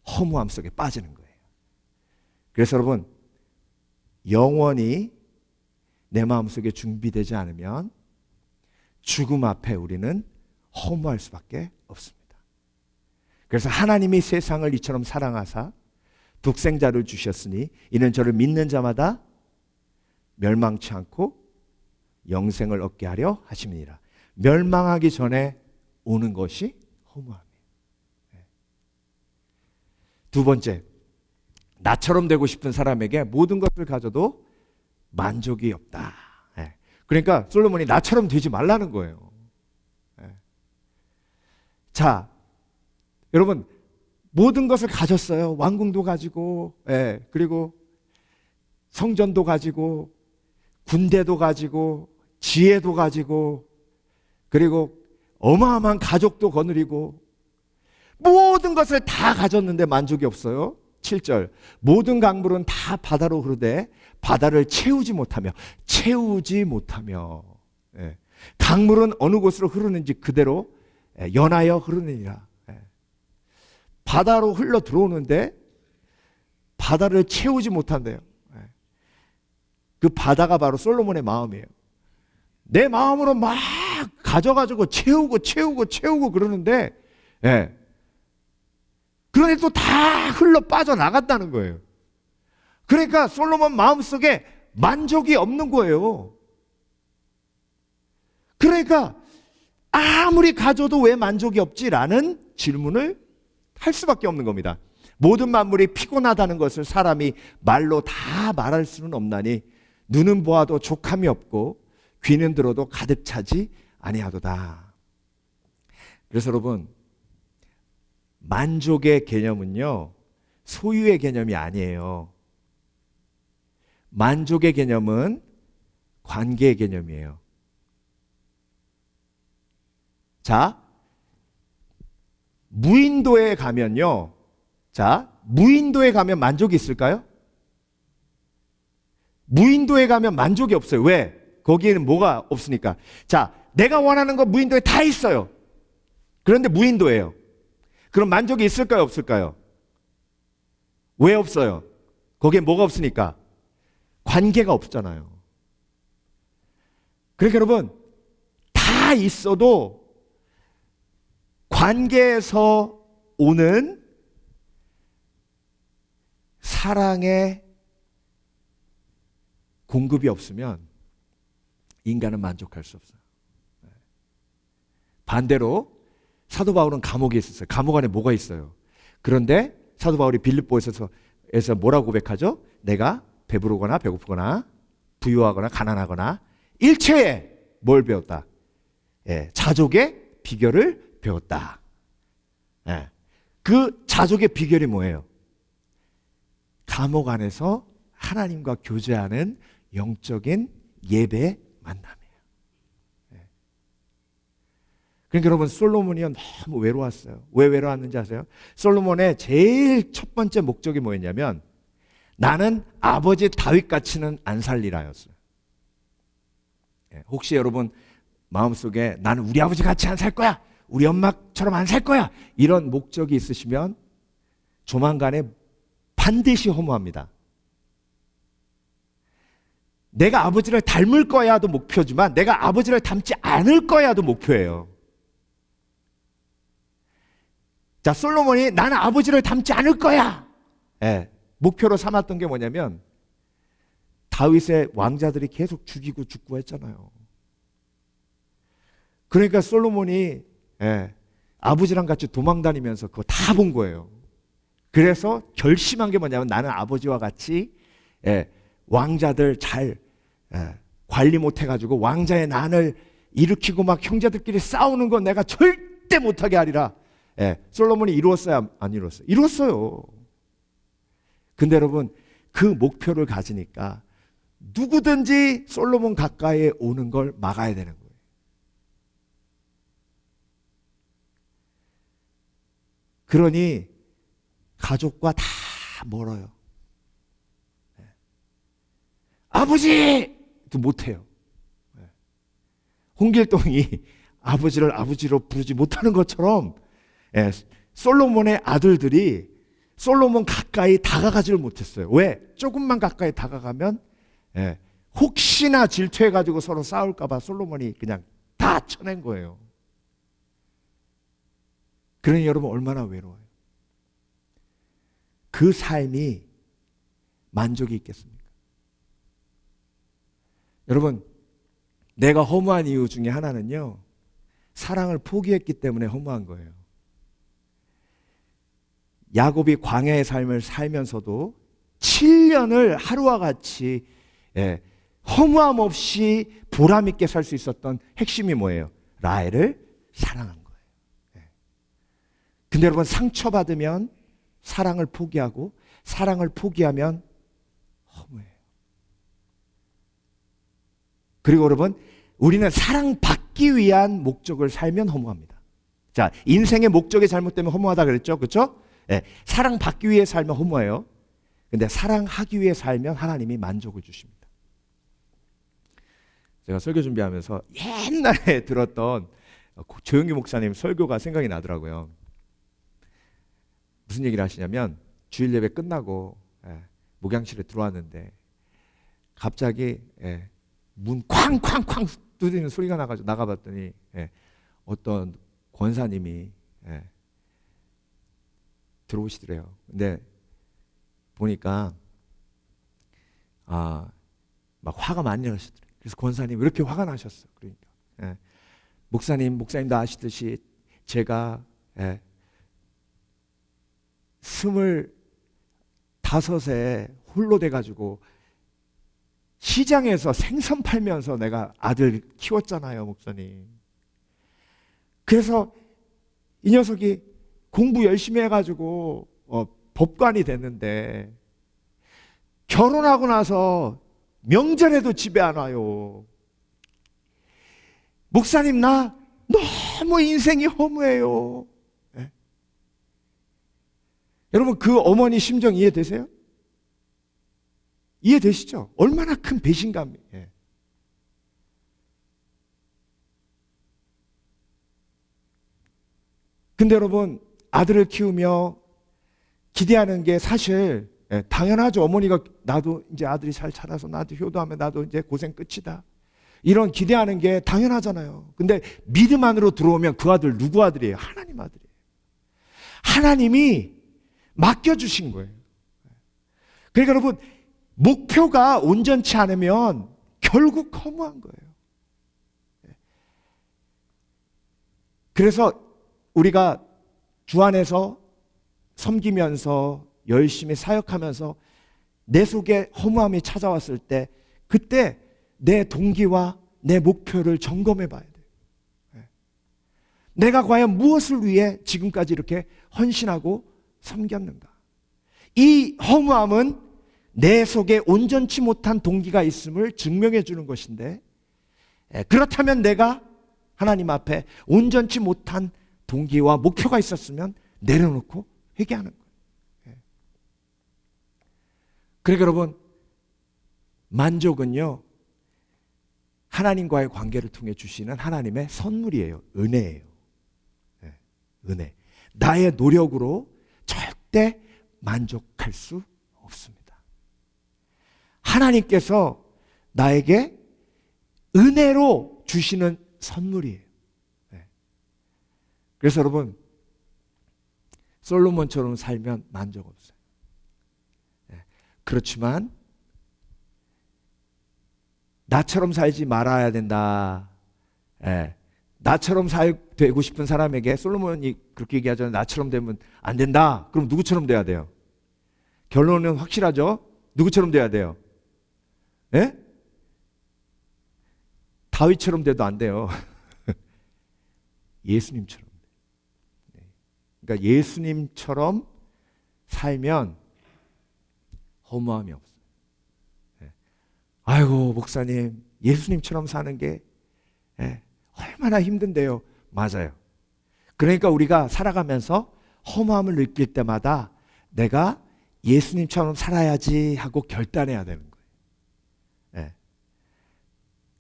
허무함 속에 빠지는 거예요. 그래서 여러분, 영원히 내 마음속에 준비되지 않으면 죽음 앞에 우리는 허무할 수밖에 없습니다. 그래서 하나님이 세상을 이처럼 사랑하사 독생자를 주셨으니 이는 저를 믿는 자마다 멸망치 않고 영생을 얻게 하려 하심이니라. 멸망하기 전에 오는 것이 허무함이에요. 두 번째, 나처럼 되고 싶은 사람에게 모든 것을 가져도 만족이 없다. 그러니까 솔로몬이 나처럼 되지 말라는 거예요. 자, 여러분, 모든 것을 가졌어요. 왕궁도 가지고, 그리고 성전도 가지고, 군대도 가지고, 지혜도 가지고, 그리고 어마어마한 가족도 거느리고, 모든 것을 다 가졌는데 만족이 없어요. 7절, 모든 강물은 다 바다로 흐르되 바다를 채우지 못하며 강물은 어느 곳으로 흐르는지 그대로 연하여 흐르느니라. 바다로 흘러 들어오는데 바다를 채우지 못한대요. 그 바다가 바로 솔로몬의 마음이에요. 내 마음으로 막 가져가지고 채우고 그러는데 그런데 또 다 흘러 빠져나갔다는 거예요. 그러니까 솔로몬 마음속에 만족이 없는 거예요. 그러니까 아무리 가져도 왜 만족이 없지라는 질문을 할 수밖에 없는 겁니다. 모든 만물이 피곤하다는 것을 사람이 말로 다 말할 수는 없나니 눈은 보아도 족함이 없고 귀는 들어도 가득 차지 아니하도다. 그래서 여러분, 만족의 개념은요, 소유의 개념이 아니에요. 만족의 개념은 관계의 개념이에요. 자, 무인도에 가면요. 자, 무인도에 가면 만족이 있을까요? 무인도에 가면 만족이 없어요. 왜? 거기에는 뭐가 없으니까. 자, 내가 원하는 거 무인도에 다 있어요. 그런데 무인도예요. 그럼 만족이 있을까요? 없을까요? 왜 없어요? 거기에 뭐가 없으니까? 관계가 없잖아요. 그러니까 여러분, 다 있어도 관계에서 오는 사랑의 공급이 없으면 인간은 만족할 수 없어요. 반대로 사도 바울은 감옥에 있었어요. 감옥 안에 뭐가 있어요? 그런데 사도 바울이 빌립보에서 뭐라고 고백하죠? 내가 배부르거나 배고프거나 부유하거나 가난하거나 일체에 뭘 배웠다? 자족의 비결을 배웠다. 그 자족의 비결이 뭐예요? 감옥 안에서 하나님과 교제하는 영적인 예배 만남이에요. 그러니까 여러분, 솔로몬이요 너무 외로웠어요. 왜 외로웠는지 아세요? 솔로몬의 제일 첫 번째 목적이 뭐였냐면 나는 아버지 다윗같이는 안 살리라였어요. 혹시 여러분 마음속에 나는 우리 아버지 같이 안 살 거야, 우리 엄마처럼 안 살 거야, 이런 목적이 있으시면 조만간에 반드시 허무합니다. 내가 아버지를 닮을 거야도 목표지만 내가 아버지를 닮지 않을 거야도 목표예요. 자, 솔로몬이 나는 아버지를 닮지 않을 거야, 목표로 삼았던 게 뭐냐면 다윗의 왕자들이 계속 죽이고 했잖아요. 그러니까 솔로몬이 아버지랑 같이 도망다니면서 그거 다 본 거예요. 그래서 결심한 게 뭐냐면 나는 아버지와 같이 왕자들 잘 관리 못해가지고 왕자의 난을 일으키고 막 형제들끼리 싸우는 건 내가 절대 못하게 하리라. 솔로몬이 이루었어요? 안 이루었어요? 이루었어요. 근데 여러분, 그 목표를 가지니까 누구든지 솔로몬 가까이에 오는 걸 막아야 되는 거예요. 그러니 가족과 다 멀어요. 아버지도 못해요. 홍길동이 아버지를 아버지로 부르지 못하는 것처럼 솔로몬의 아들들이 솔로몬 가까이 다가가지를 못했어요. 왜? 조금만 가까이 다가가면 혹시나 질투해가지고 서로 싸울까봐 솔로몬이 그냥 다 쳐낸 거예요. 그러니 여러분 얼마나 외로워요. 그 삶이 만족이 있겠습니까? 여러분, 내가 허무한 이유 중에 하나는요, 사랑을 포기했기 때문에 허무한 거예요. 야곱이 광야의 삶을 살면서도 7년을 하루와 같이 허무함 없이 보람 있게 살 수 있었던 핵심이 뭐예요? 라헬을 사랑한 거예요. 근데 여러분, 상처받으면 사랑을 포기하고 사랑을 포기하면 허무해요. 그리고 여러분, 우리는 사랑받기 위한 목적을 살면 허무합니다. 자, 인생의 목적이 잘못되면 허무하다 그랬죠? 그렇죠? 사랑받기 위해 살면 허무해요. 근데 사랑하기 위해 살면 하나님이 만족을 주십니다. 제가 설교 준비하면서 옛날에 들었던 조영기 목사님 설교가 생각이 나더라고요. 무슨 얘기를 하시냐면, 주일 예배 끝나고 목양실에 들어왔는데 갑자기 문 쾅쾅쾅 두드리는 소리가 나가지고 나가봤더니 어떤 권사님이 들어오시더래요. 근데 보니까 막 화가 많이 나셨더래요. 그래서 권사님 왜 이렇게 화가 나셨어? 그러니까 목사님도 아시듯이 제가 25에 홀로 돼가지고 시장에서 생선 팔면서 내가 아들 키웠잖아요, 목사님. 그래서 이 녀석이 공부 열심히 해가지고 법관이 됐는데 결혼하고 나서 명절에도 집에 안 와요. 목사님, 나 너무 인생이 허무해요. 여러분, 그 어머니 심정 이해되세요? 이해되시죠? 얼마나 큰 배신감이에요. 근데 여러분, 아들을 키우며 기대하는 게 사실 당연하죠. 어머니가 나도 이제 아들이 잘 자라서 나도 효도하면 나도 이제 고생 끝이다, 이런 기대하는 게 당연하잖아요. 근데 믿음 안으로 들어오면 그 아들 누구 아들이에요? 하나님 아들이에요. 하나님이 맡겨주신 거예요. 그러니까 여러분, 목표가 온전치 않으면 결국 허무한 거예요. 그래서 우리가 주 안에서 섬기면서 열심히 사역하면서 내 속에 허무함이 찾아왔을 때, 그때 내 동기와 내 목표를 점검해 봐야 돼요. 내가 과연 무엇을 위해 지금까지 이렇게 헌신하고 섬겼는가? 이 허무함은 내 속에 온전치 못한 동기가 있음을 증명해 주는 것인데, 그렇다면 내가 하나님 앞에 온전치 못한 동기와 목표가 있었으면 내려놓고 회개하는 거예요. 그러니까 여러분, 만족은요, 하나님과의 관계를 통해 주시는 하나님의 선물이에요. 은혜예요. 은혜. 나의 노력으로 절대 만족할 수 없습니다. 하나님께서 나에게 은혜로 주시는 선물이에요. 그래서 여러분, 솔로몬처럼 살면 만족 없어요. 그렇지만 나처럼 살지 말아야 된다. 나처럼 되고 싶은 사람에게 솔로몬이 그렇게 얘기하잖아요. 나처럼 되면 안 된다. 그럼 누구처럼 돼야 돼요? 결론은 확실하죠? 누구처럼 돼야 돼요? 다윗처럼 돼도 안 돼요. 예수님처럼. 그러니까 예수님처럼 살면 허무함이 없어요. 아이고, 목사님, 예수님처럼 사는 게 얼마나 힘든데요. 맞아요. 그러니까 우리가 살아가면서 허무함을 느낄 때마다 내가 예수님처럼 살아야지 하고 결단해야 되는 거예요.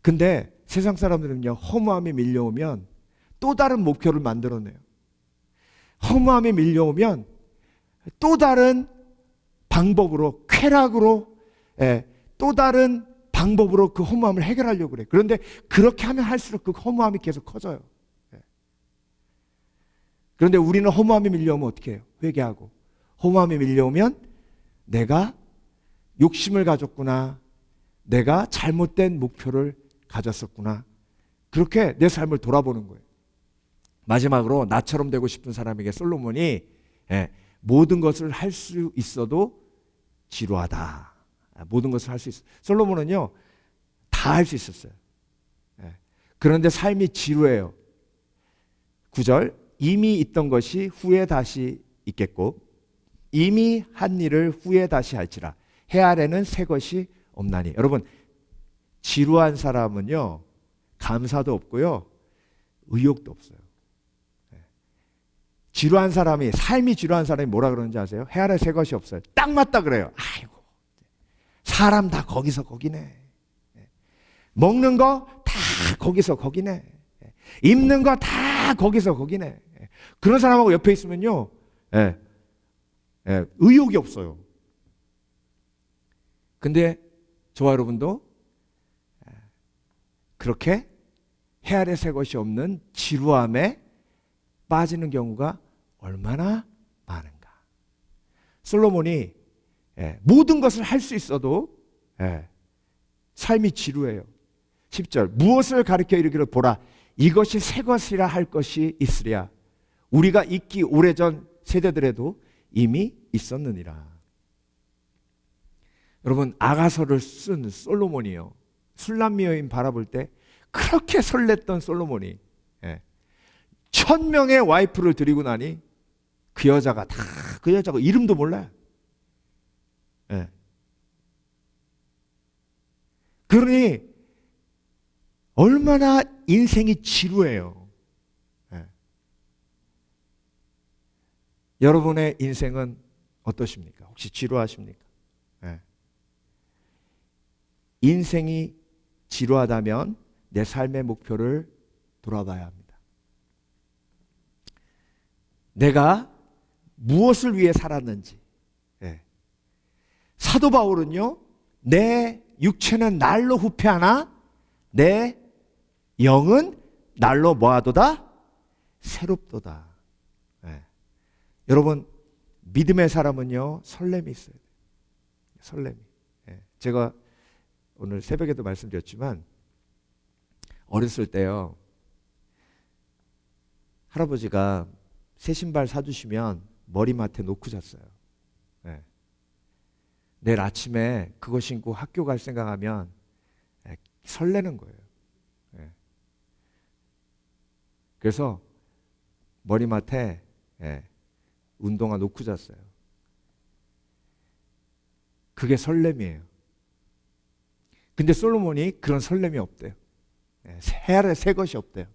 근데 세상 사람들은요, 허무함이 밀려오면 또 다른 목표를 만들어내요. 허무함이 밀려오면 또 다른 방법으로, 쾌락으로, 또 다른 방법으로 그 허무함을 해결하려고 그래. 그런데 그렇게 하면 할수록 그 허무함이 계속 커져요. 그런데 우리는 허무함이 밀려오면 어떻게 해요? 회개하고. 허무함이 밀려오면 내가 욕심을 가졌구나. 내가 잘못된 목표를 가졌었구나. 그렇게 내 삶을 돌아보는 거예요. 마지막으로 나처럼 되고 싶은 사람에게 솔로몬이 모든 것을 할 수 있어도 지루하다. 모든 것을 할 수 있어. 솔로몬은요, 다 할 수 있었어요. 그런데 삶이 지루해요. 9절, 이미 있던 것이 후에 다시 있겠고 이미 한 일을 후에 다시 할지라 해 아래는 새 것이 없나니. 여러분, 지루한 사람은요, 감사도 없고요, 의욕도 없어요. 지루한 사람이, 삶이 지루한 사람이 뭐라 그러는지 아세요? 해 아래 새 것이 없어요. 딱 맞다 그래요. 아이고, 사람 다 거기서 거기네. 먹는 거 다 거기서 거기네. 입는 거 다 거기서 거기네. 그런 사람하고 옆에 있으면요, 의욕이 없어요. 근데 저와 여러분도 그렇게 해 아래 새 것이 없는 지루함에 빠지는 경우가 얼마나 많은가. 솔로몬이 모든 것을 할 수 있어도 삶이 지루해요. 10절, 무엇을 가르쳐 이르기를 보라 이것이 새 것이라 할 것이 있으랴 우리가 있기 오래전 세대들에도 이미 있었느니라. 여러분, 아가서를 쓴 솔로몬이요, 술람미 여인 바라볼 때 그렇게 설렜던 솔로몬이 1000명의 와이프를 들이고 나니 그 여자가 이름도 몰라요. 그러니 얼마나 인생이 지루해요. 여러분의 인생은 어떠십니까? 혹시 지루하십니까? 인생이 지루하다면 내 삶의 목표를 돌아봐야 합니다. 내가 무엇을 위해 살았는지. 사도 바울은요, 내 육체는 날로 후패하나 내 영은 날로 뭐하도다? 새롭도다. 여러분, 믿음의 사람은요, 설렘이 있어야 돼요. 설렘이. 제가 오늘 새벽에도 말씀드렸지만 어렸을 때요, 할아버지가 새 신발 사주시면 머리맡에 놓고 잤어요. 내일 아침에 그거 신고 학교 갈 생각하면 설레는 거예요. 그래서 머리맡에 운동화 놓고 잤어요. 그게 설렘이에요. 근데 솔로몬이 그런 설렘이 없대요. 해 아래 새 것이 없대요.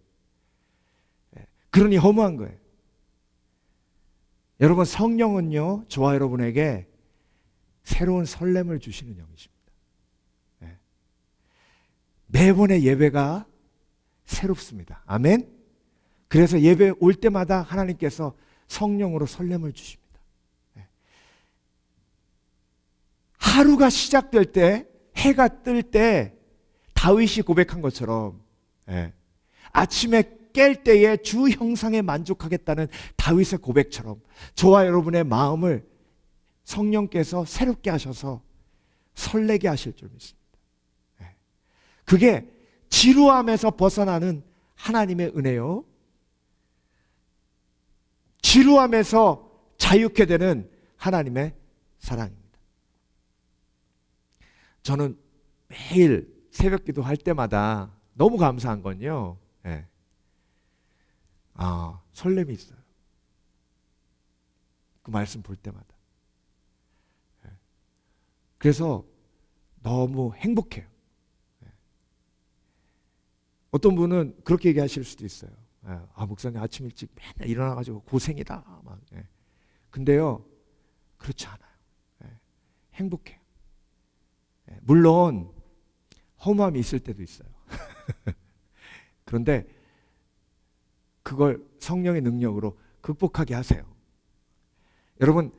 그러니 허무한 거예요. 여러분, 성령은요, 저와 여러분에게 새로운 설렘을 주시는 영이십니다. 매번의 예배가 새롭습니다. 아멘. 그래서 예배 올 때마다 하나님께서 성령으로 설렘을 주십니다. 하루가 시작될 때, 해가 뜰 때 다윗이 고백한 것처럼 아침에 깰 때에 주 형상에 만족하겠다는 다윗의 고백처럼 저와 여러분의 마음을 성령께서 새롭게 하셔서 설레게 하실 줄 믿습니다. 그게 지루함에서 벗어나는 하나님의 은혜요, 지루함에서 자유케 되는 하나님의 사랑입니다. 저는 매일 새벽 기도 할 때마다 너무 감사한 건요, 설렘이 있어요. 그 말씀 볼 때마다. 그래서 너무 행복해요. 어떤 분은 그렇게 얘기하실 수도 있어요. 목사님 아침 일찍 맨날 일어나가지고 고생이다. 근데요, 그렇지 않아요. 행복해요. 물론 허무함이 있을 때도 있어요. 그런데 그걸 성령의 능력으로 극복하게 하세요. 여러분,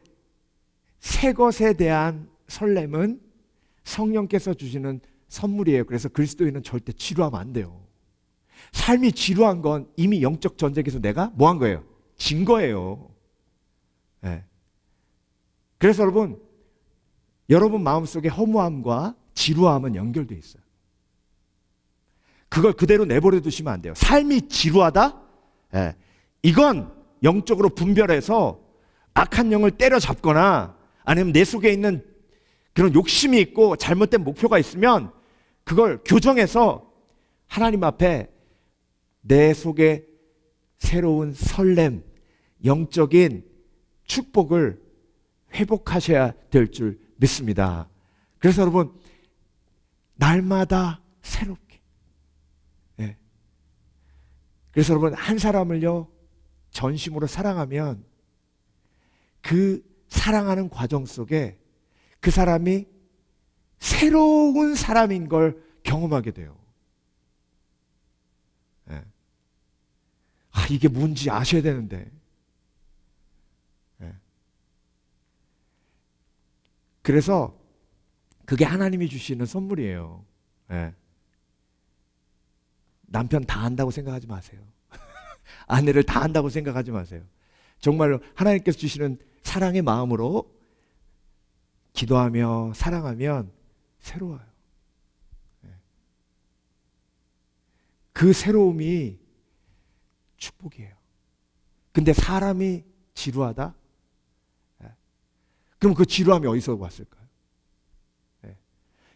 새 것에 대한 설렘은 성령께서 주시는 선물이에요. 그래서 그리스도인은 절대 지루하면 안 돼요. 삶이 지루한 건 이미 영적 전쟁에서 내가 뭐 한 거예요? 진 거예요. 네. 그래서 여러분 마음속에 허무함과 지루함은 연결되어 있어요. 그걸 그대로 내버려 두시면 안 돼요. 삶이 지루하다? 네. 이건 영적으로 분별해서 악한 영을 때려잡거나 아니면 내 속에 있는 그런 욕심이 있고 잘못된 목표가 있으면 그걸 교정해서 하나님 앞에 내 속에 새로운 설렘, 영적인 축복을 회복하셔야 될 줄 믿습니다. 그래서 여러분, 날마다 새롭게. 네. 그래서 여러분, 한 사람을요 전심으로 사랑하면 그 사랑하는 과정 속에 그 사람이 새로운 사람인 걸 경험하게 돼요. 네. 이게 뭔지 아셔야 되는데. 네. 그래서 그게 하나님이 주시는 선물이에요. 네. 남편 다 안다고 생각하지 마세요. 아내를 다 안다고 생각하지 마세요. 정말로 하나님께서 주시는 사랑의 마음으로 기도하며 사랑하면 새로워요. 그 새로움이 축복이에요. 근데 사람이 지루하다? 그럼 그 지루함이 어디서 왔을까요?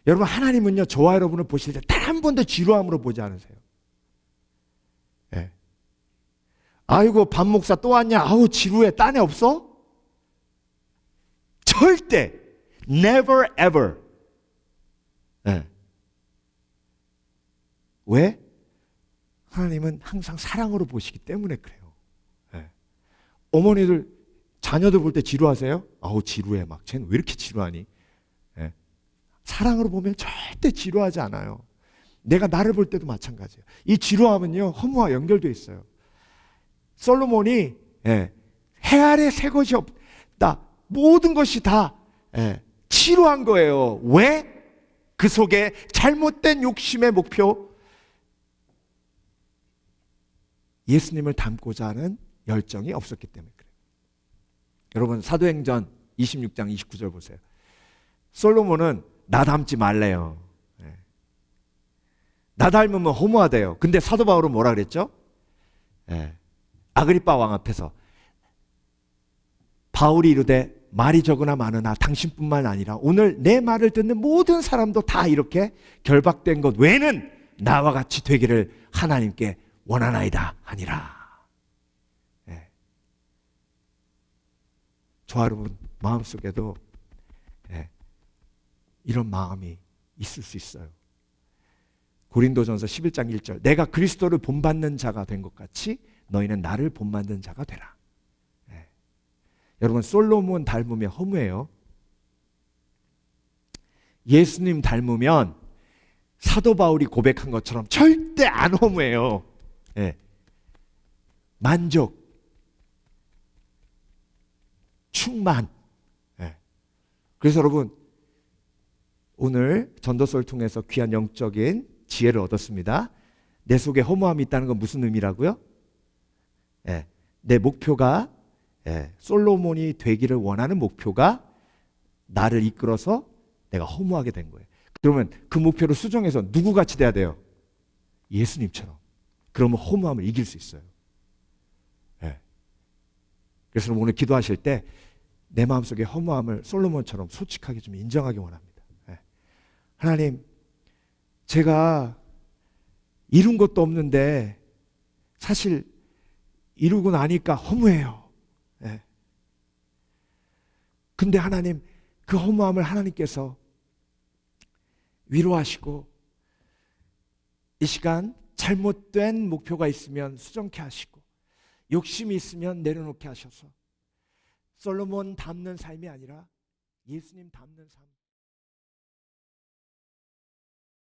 여러분, 하나님은요 저와 여러분을 보실 때 단 한 번도 지루함으로 보지 않으세요. 아이고 반 목사 또 왔냐? 아우 지루해. 딴 애 없어? 절대 never ever. 왜? 하나님은 항상 사랑으로 보시기 때문에 그래요. 어머니들 자녀들 볼 때 지루하세요? 아우 지루해. 막 쟤는 왜 이렇게 지루하니? 사랑으로 보면 절대 지루하지 않아요. 내가 나를 볼 때도 마찬가지예요. 이 지루함은요 허무와 연결되어 있어요. 솔로몬이 해 아래 새 것이 없다. 모든 것이 다 지루한 거예요. 왜? 그 속에 잘못된 욕심의 목표, 예수님을 닮고자 하는 열정이 없었기 때문에 그래요. 여러분 사도행전 26장 29절 보세요. 솔로몬은 나 닮지 말래요. 나 닮으면 허무하대요. 근데 사도 바울은 뭐라 그랬죠? 아그리빠 왕 앞에서 바울이 이르되 말이 적으나 많으나 당신뿐만 아니라 오늘 내 말을 듣는 모든 사람도 다 이렇게 결박된 것 외에는 나와 같이 되기를 하나님께 원하나이다 하니라. 저와 여러분 마음속에도 이런 마음이 있을 수 있어요. 고린도전서 11장 1절 내가 그리스도를 본받는 자가 된 것 같이 너희는 나를 본받는 자가 되라. 여러분 솔로몬 닮으면 허무해요. 예수님 닮으면 사도 바울이 고백한 것처럼 절대 안 허무해요. 만족, 충만. 그래서 여러분 오늘 전도서를 통해서 귀한 영적인 지혜를 얻었습니다. 내 속에 허무함이 있다는 건 무슨 의미라고요? 내 목표가 솔로몬이 되기를 원하는 목표가 나를 이끌어서 내가 허무하게 된 거예요. 그러면 그 목표를 수정해서 누구같이 돼야 돼요? 예수님처럼. 그러면 허무함을 이길 수 있어요. 그래서 오늘 기도하실 때 내 마음속에 허무함을 솔로몬처럼 솔직하게 좀 인정하기 원합니다. 하나님, 제가 이룬 것도 없는데 사실 이루고 나니까 허무해요. 근데 하나님, 그 허무함을 하나님께서 위로하시고 이 시간 잘못된 목표가 있으면 수정케 하시고 욕심이 있으면 내려놓게 하셔서 솔로몬 닮는 삶이 아니라 예수님 닮는 삶